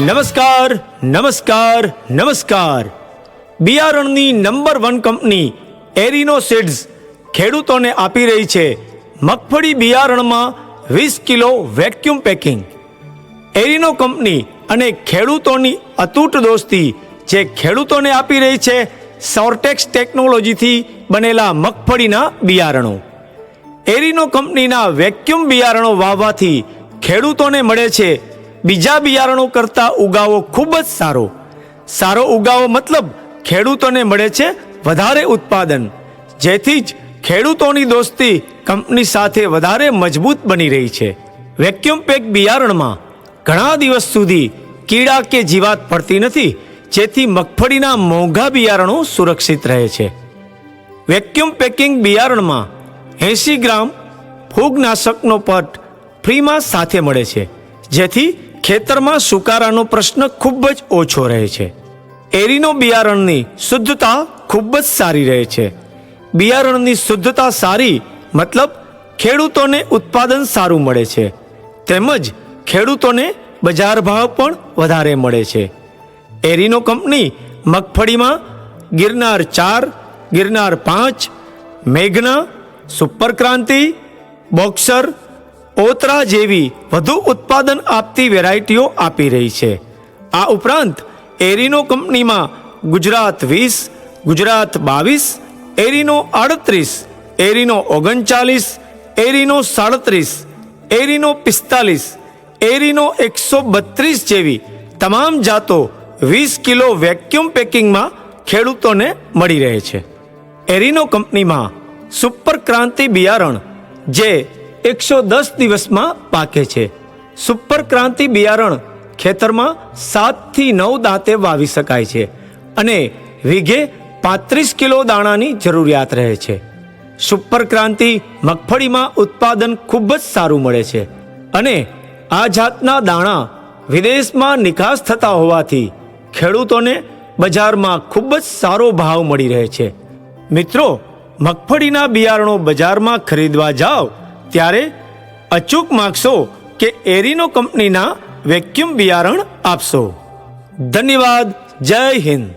નમસ્કાર નમસ્કાર નમસ્કાર. બિયારણની નંબર 1 કંપની એરિનો સીડ્સ ખેડૂતોને આપી રહી છે મગફળી બિયારણમાં 20 કિલો વેક્યુમ પેકિંગ. એરિનો કંપની અને ખેડૂતોની અતૂટ દોસ્તી જે ખેડૂતોને આપી રહી છે સોર્ટેક્સ ટેકનોલોજીથી બનેલા મગફળીના બિયારણો. એરિનો કંપનીના વેક્યુમ બિયારણો વાવવાથી ખેડૂતોને મળે છે બીજા બિયારણો કરતાં ઉગાવો ખૂબ જ સારો ઉગાવો મતલબ ખેડૂતોને મળે છે વધારે ઉત્પાદન, જેથી જ ખેડૂતોની દોસ્તી કંપની સાથે વધારે મજબૂત બની રહી છે. વેક્યુમ પેક બિયારણમાં ઘણા દિવસ સુધી કીડા કે જીવાત પડતી નથી, જેથી મગફળીના મોંઘા બિયારણો સુરક્ષિત રહે છે. વેક્યુમ પેકિંગ બિયારણમાં 80 ગ્રામ ફૂગનાશકનો પટ ફ્રીમાં સાથે મળે છે, જેથી ખેતરમાં સુકારાનો પ્રશ્ન ખૂબ જ ઓછો રહે છે. એરિનો બિયારણની શુદ્ધતા ખૂબ જ સારી રહે છે. બિયારણની શુદ્ધતા સારી મતલબ ખેડૂતોને ઉત્પાદન સારું મળે છે, તેમજ ખેડૂતોને બજાર ભાવ પણ વધારે મળે છે. એરિનો કંપની મગફળીમાં ગિરનાર 4, ગિરનાર 5, મેઘના, સુપર ક્રાંતિ, બોક્સર, ઓતરા જેવી વધુ ઉત્પાદન આપતી વેરાયટીઓ આપી રહી છે. આ ઉપરાંત એરિનો કંપનીમાં ગુજરાત 20, ગુજરાત 22, એરિનો 38, એરિનો 39, એરિનો 37, એરિનો 45, એરિનો 132 જેવી તમામ જાતો 20 કિલો વેક્યુમ પેકિંગમાં ખેડૂતોને મળી રહે છે. એરિનો કંપનીમાં સુપર ક્રાંતિ બિયારણ જે 110 દિવસમાં પાકે છે. સુપર ક્રાંતિ બિયારણ ખેતરમાં 7 થી 9 દાંતે વાવી શકાય છે અને વીઘે 35 કિલો દાણાની જરૂરિયાત રહે છે. સુપર ક્રાંતિ મગફળીમાં ઉત્પાદન ખૂબ જ સારું મળે છે અને આ જાતના દાણા વિદેશમાં નિકાસ થતા હોવાથી ખેડૂતોને બજારમાં ખૂબ જ સારો ભાવ મળી રહે છે. મિત્રો, મગફળીના બિયારણો બજારમાં ખરીદવા જાઓ ત્યારે અચૂક માગશો કે એરિનો કંપનીના વેક્યુમ બિયારણ આપશો. ધન્યવાદ. જય હિન્દ.